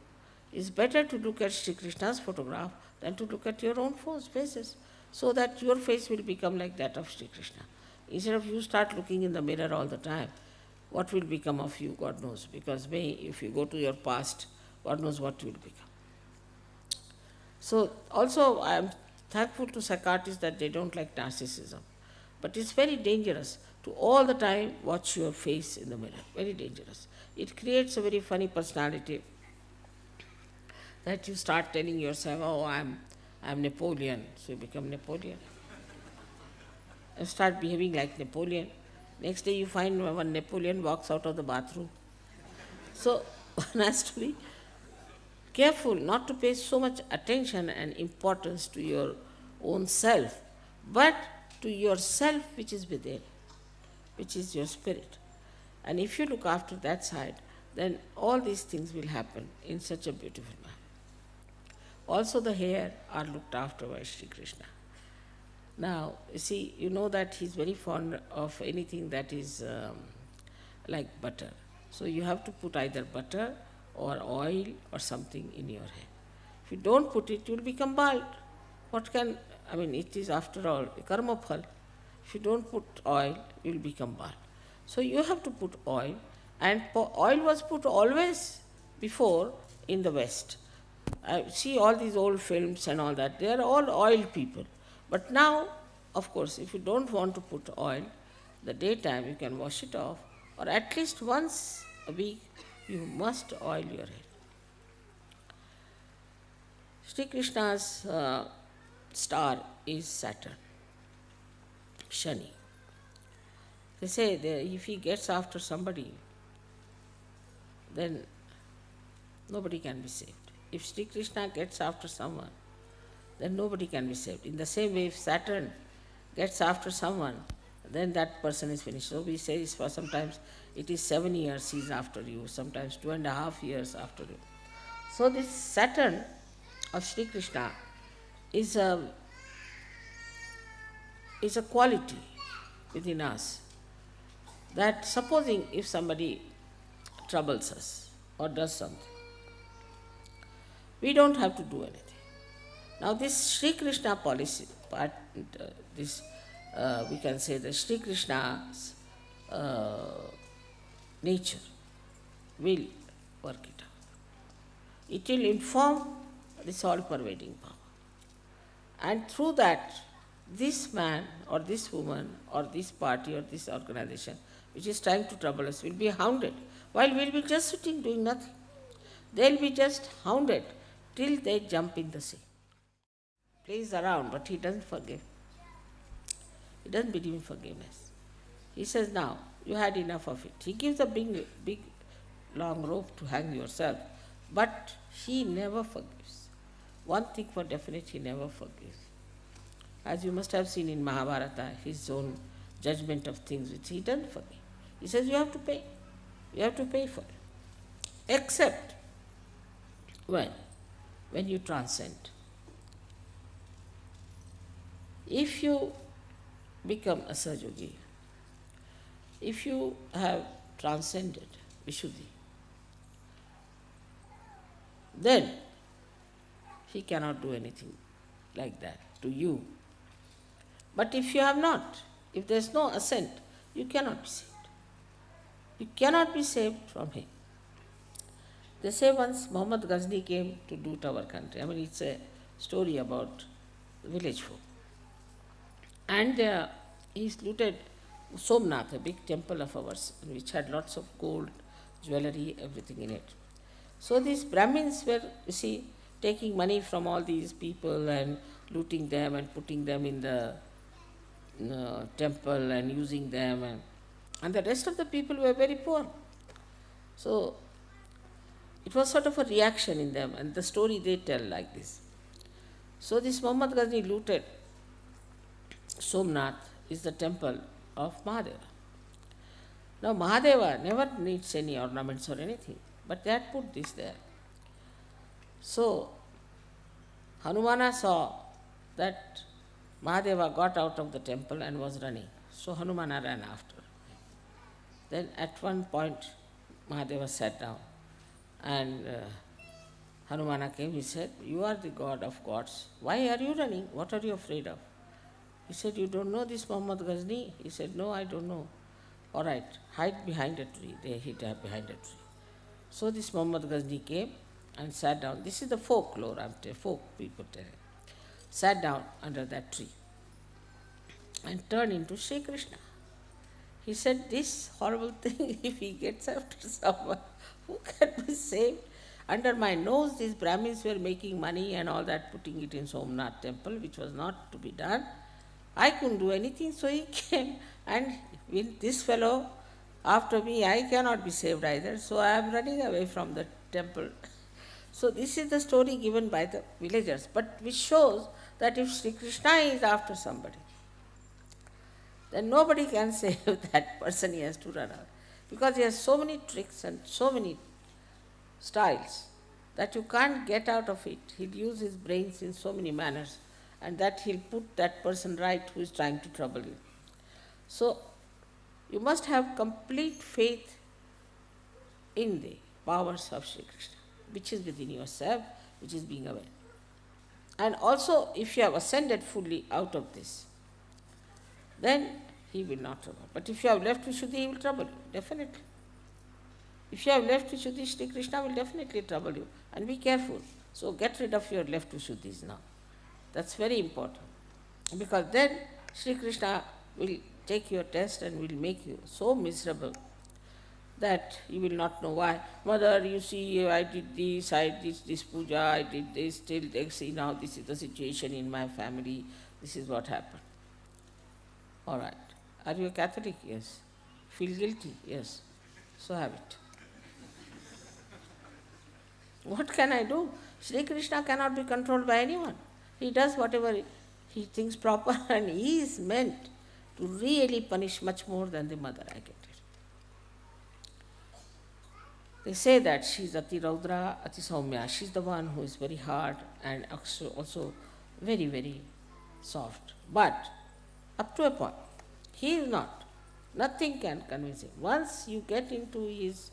It's better to look at Sri Krishna's photograph than to look at your own faces, so that your face will become like that of Sri Krishna. Instead of you start looking in the mirror all the time, what will become of you, God knows, because if you go to your past, God knows what will become. So also I am thankful to psychiatrists that they don't like narcissism. But it's very dangerous to all the time watch your face in the mirror. Very dangerous. It creates a very funny personality that you start telling yourself, oh, I'm Napoleon, so you become Napoleon. And start behaving like Napoleon. Next day you find one Napoleon walks out of the bathroom. So one has to be careful not to pay so much attention and importance to your own self, but to yourself which is within, which is your spirit. And if you look after that side, then all these things will happen in such a beautiful manner. Also the hair are looked after by Sri Krishna. Now, you see, you know that he's very fond of anything that is like butter. So you have to put either butter or oil or something in your hair. If you don't put it, you will become bald. It is after all a karma phal. If you don't put oil, you will become bald. So you have to put oil, and oil was put always before in the West. I see all these old films and all that, they are all oil people. But now, of course, if you don't want to put oil, the daytime you can wash it off, or at least once a week you must oil your hair. Sri Krishna's star is Saturn, Shani. They say that if he gets after somebody, then nobody can be saved. If Sri Krishna gets after someone, then nobody can be saved. In the same way, if Saturn gets after someone, then that person is finished. So we say for sometimes it is 7 years he is after you, sometimes 2.5 years after you. So this Saturn of Sri Krishna is a quality within us, that supposing if somebody troubles us or does something, we don't have to do anything. Now this Sri Krishna policy, we can say the Sri Krishna's nature will work it out. It will inform this all-pervading power. And through that, this man or this woman or this party or this organization which is trying to trouble us will be hounded, while we will be just sitting doing nothing. They will be just hounded till they jump in the sea. Plays around, but he doesn't forgive. He doesn't believe in forgiveness. He says, now, you had enough of it. He gives a big, long rope to hang yourself, but he never forgives. One thing for definite, he never forgives. As you must have seen in Mahabharata, his own judgment of things which he doesn't forgive. He says, you have to pay. You have to pay for it. Except when you transcend. If you become a Sahaja, if you have transcended Vishuddhi, then he cannot do anything like that to you. But if you have not, if there is no ascent, you cannot be saved. You cannot be saved from him. They say once Muhammad Ghazni came to loot our country. It's a story about village folk. And he's looted Somnath, a big temple of ours, which had lots of gold, jewelry, everything in it. So these Brahmins were, taking money from all these people and looting them and putting them in the temple and using them. And the rest of the people were very poor. So it was sort of a reaction in them, and the story they tell like this. So this Muhammad Ghazni looted Somnath, is the temple of Mahadeva. Now Mahadeva never needs any ornaments or anything, but they had put this there. So Hanumana saw that Mahadeva got out of the temple and was running. So Hanumana ran after. Then at one point Mahadeva sat down and Hanumana came. He said, "You are the god of gods. Why are you running? What are you afraid of?" He said, "You don't know this Muhammad Ghazni?" He said, "No, I don't know." "All right, hide behind a tree." They hid behind a tree. So this Muhammad Ghazni came and sat down. This is the folklore, folk people tell. Sat down under that tree and turned into Sri Krishna. He said, "This horrible thing, if he gets after someone, who can be saved? Under my nose, these Brahmins were making money and all that, putting it in Somnath temple, which was not to be done. I couldn't do anything, so he came, and with this fellow after me, I cannot be saved either, so I am running away from the temple." So this is the story given by the villagers, but which shows that if Sri Krishna is after somebody, then nobody can save that person. He has to run away, because he has so many tricks and so many styles that you can't get out of it. He'll use his brains in so many manners, and that he'll put that person right who is trying to trouble you. So you must have complete faith in the powers of Sri Krishna, which is within yourself, which is being aware. And also, if you have ascended fully out of this, then he will not trouble. But if you have left Vishuddhi, he will trouble you, definitely. If you have left Vishuddhi, Sri Krishna will definitely trouble you. And be careful. So get rid of your left Vishuddhis now. That's very important. Because then Sri Krishna will take your test and will make you so miserable that you will not know why. "Mother, you see, I did this puja, I did this, till see now this is the situation in my family, this is what happened." All right. Are you a Catholic? Yes. Feel guilty? Yes. So have it. What can I do? Sri Krishna cannot be controlled by anyone. He does whatever he thinks proper, and he is meant to really punish much more than the mother. I get it. They say that she is Ati Raudra, Ati Saumya. She is the one who is very hard and also very, very soft. But up to a point, he is not. Nothing can convince him. Once you get into his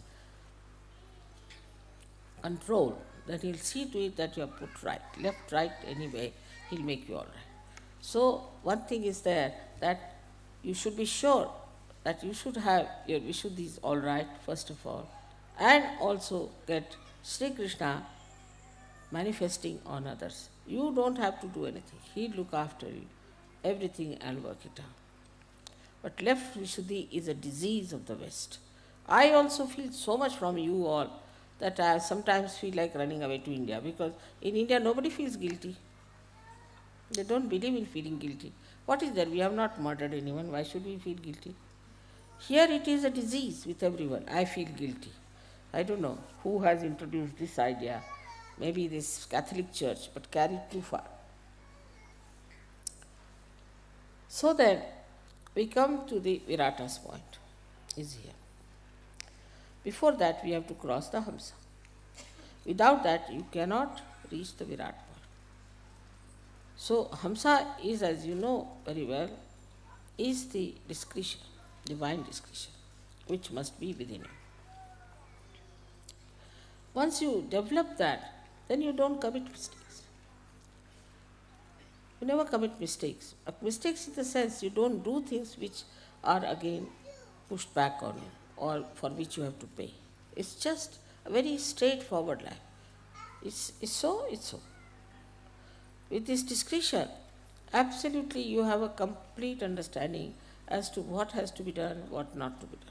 control, then he'll see to it that you are put right. Left, right, anyway, he'll make you all right. So one thing is there, that you should be sure that you should have your Vishuddhis all right, first of all, and also get Sri Krishna manifesting on others. You don't have to do anything. He'll look after you, everything, and work it out. But left Vishuddhi is a disease of the West. I also feel so much from you all that I sometimes feel like running away to India, because in India nobody feels guilty. They don't believe in feeling guilty. What is there? We have not murdered anyone. Why should we feel guilty? Here it is a disease with everyone. I feel guilty. I don't know who has introduced this idea. Maybe this Catholic Church, but carried too far. So then, we come to the Virata's point, is here. Before that, we have to cross the Hamsa. Without that, you cannot reach the Virat point. So, Hamsa is, as you know very well, is the discretion, divine discretion, which must be within you. Once you develop that, then you don't commit mistakes. You never commit mistakes. Mistakes in the sense you don't do things which are again pushed back on you or for which you have to pay. It's just a very straightforward life. It's so. With this discretion, absolutely you have a complete understanding as to what has to be done, what not to be done.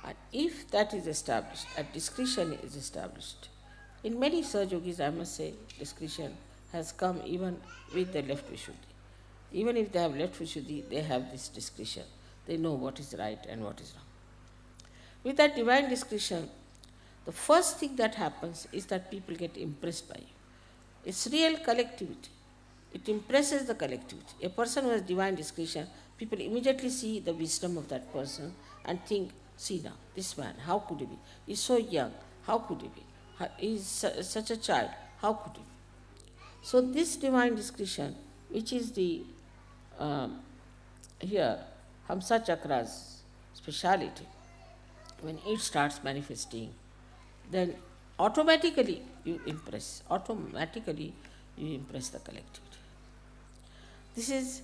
And if that is established, that discretion is established, in many Sahajogis, I must say, discretion has come even with the left Vishuddhi. Even if they have left Vishuddhi, they have this discretion. They know what is right and what is wrong. With that divine discretion, the first thing that happens is that people get impressed by you. It's real collectivity. It impresses the collectivity. A person who has divine discretion, people immediately see the wisdom of that person and think, see now, this man, how could he be? He's so young, how could he be? He's such a child, how could he be? So this divine discretion, which is the, here, Hamsa Chakra's speciality, when it starts manifesting, then automatically you impress the collectivity. This is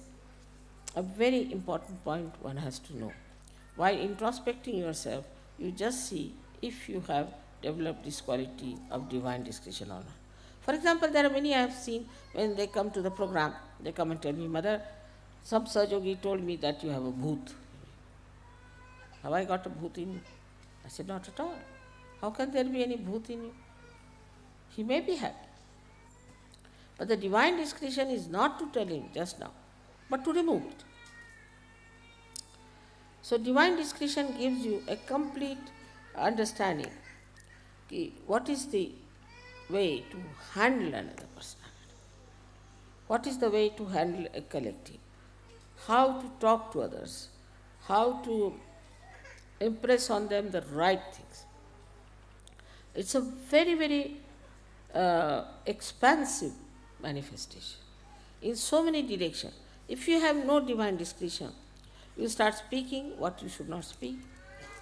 a very important point one has to know. While introspecting yourself, you just see if you have developed this quality of divine discretion or not. For example, there are many I have seen when they come to the program, they come and tell me, Mother, some Sahaja told me that you have a bhoot. Have I got a bhoot in you? I said, not at all. How can there be any bhoot in you? He may be happy. But the divine discretion is not to tell him just now, but to remove it. So divine discretion gives you a complete understanding. What is the way to handle another personality? What is the way to handle a collective? How to talk to others? How to impress on them the right things? It's a very, very expansive manifestation in so many directions. If you have no divine discretion, you start speaking what you should not speak.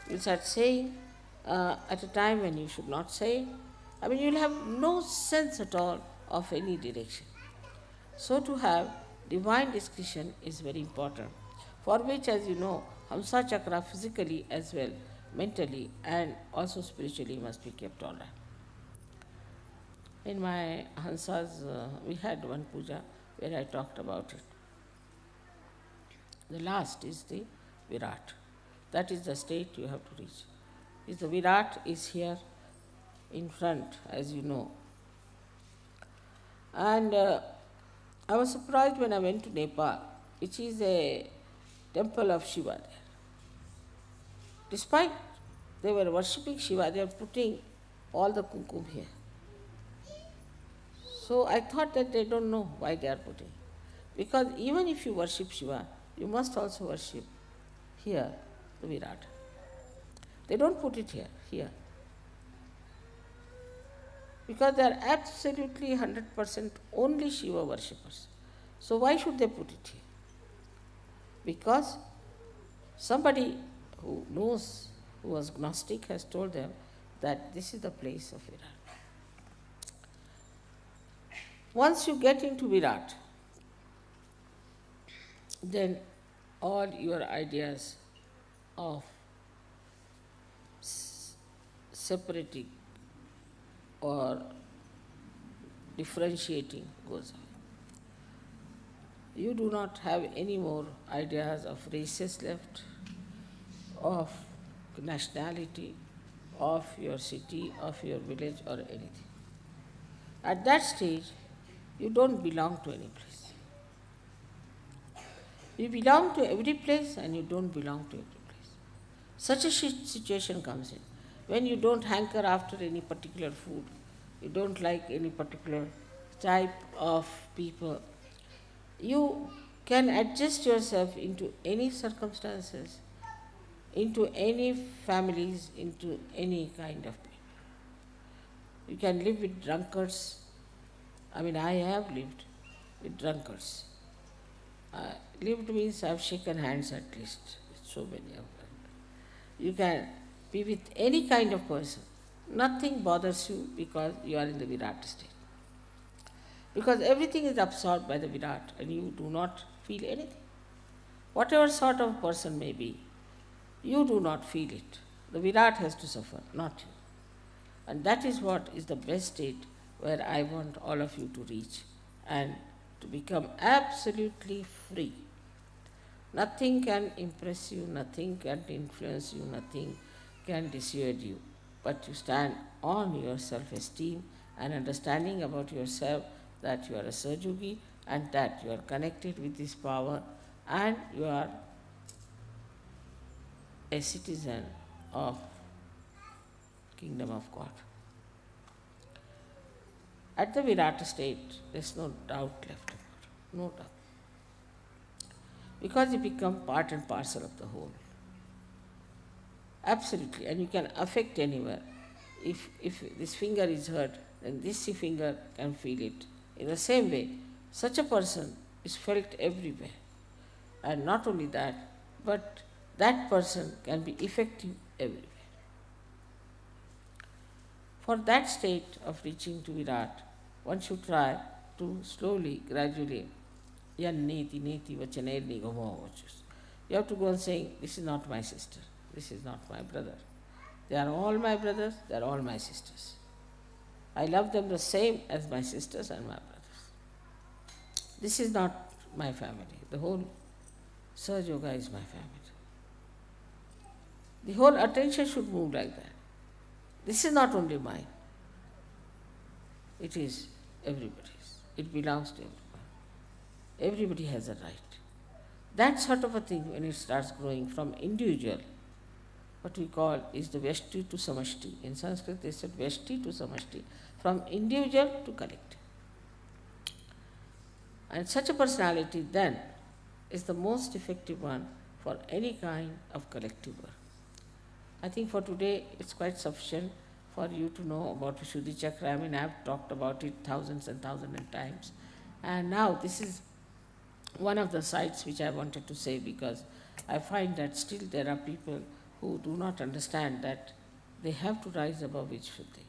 You start saying at a time when you should not say. I mean, you will have no sense at all of any direction. So to have divine discretion is very important, for which, as you know, Hamsa Chakra physically as well, mentally and also spiritually must be kept all right. In my Hansas, we had one puja where I talked about it. The last is the Virat. That is the state you have to reach. Is the Virat is here in front, as you know. And I was surprised when I went to Nepal, which is a temple of Shiva there. Despite they were worshipping Shiva, they are putting all the kumkum here. So I thought that they don't know why they are putting. Because even if you worship Shiva, you must also worship here the Virat. They don't put it here. Because they are absolutely 100% only Shiva worshippers. So why should they put it here? Because somebody who knows, who was Gnostic, has told them that this is the place of Virat. Once you get into Virat, then all your ideas of separating or differentiating goes away. You do not have any more ideas of races left, of nationality, of your city, of your village or anything. At that stage, you don't belong to any place. You belong to every place and you don't belong to every place. Such a situation comes in when you don't hanker after any particular food, you don't like any particular type of people. You can adjust yourself into any circumstances, into any families, into any kind of people. You can live with drunkards. I mean, I have lived with drunkards. Lived means I have shaken hands at least with so many of them. You can be with any kind of person. Nothing bothers you because you are in the Virat state. Because everything is absorbed by the Virat and you do not feel anything. Whatever sort of person may be, you do not feel it. The Virat has to suffer, not you. And that is what is the best state where I want all of you to reach and to become absolutely free. Nothing can impress you, nothing can influence you, nothing can dissuade you, but you stand on your self-esteem and understanding about yourself that you are a Sahaja and that you are connected with this power and you are a citizen of Kingdom of God. At the Virat state, there is no doubt left about it, no doubt. Because you become part and parcel of the whole. Absolutely, and you can affect anywhere. If this finger is hurt, then this finger can feel it. In the same way, such a person is felt everywhere. And not only that, but that person can be effective everywhere. For that state of reaching to Virat, one should try to slowly, gradually, yan neti neti vachaner nigamo vachus. You have to go on saying, this is not my sister, this is not my brother. They are all my brothers, they are all my sisters. I love them the same as my sisters and my brothers. This is not my family. The whole Sahaja Yoga is my family. The whole attention should move like that. This is not only mine. It is everybody's. It belongs to everyone. Everybody has a right. That sort of a thing, when it starts growing from individual, what we call is the Vyashti to Samashti. In Sanskrit they said Vyashti to Samashti, from individual to collective. And such a personality then is the most effective one for any kind of collective work. I think for today it's quite sufficient for you to know about Vishuddhi Chakra. I mean, I've talked about it thousands and thousands of times. And now this is one of the sides which I wanted to say, because I find that still there are people who do not understand that they have to rise above Vishuddhi.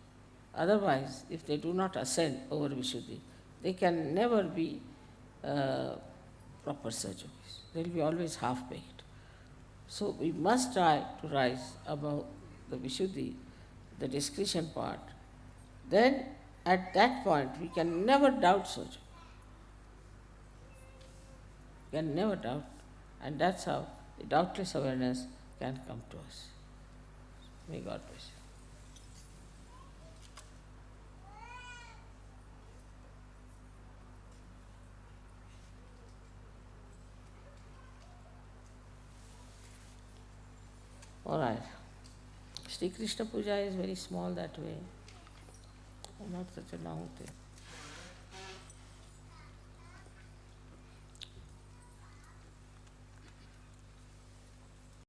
Otherwise, if they do not ascend over Vishuddhi, they can never be proper Sahaja-yogis. They will be always half-baked. So we must try to rise above the Vishuddhi, the discretion part. Then at that point we can never doubt Sahaja. We can never doubt. And that's how the doubtless awareness can come to us. May God bless you. All right. Shri Krishna Puja is very small that way, not such a long thing.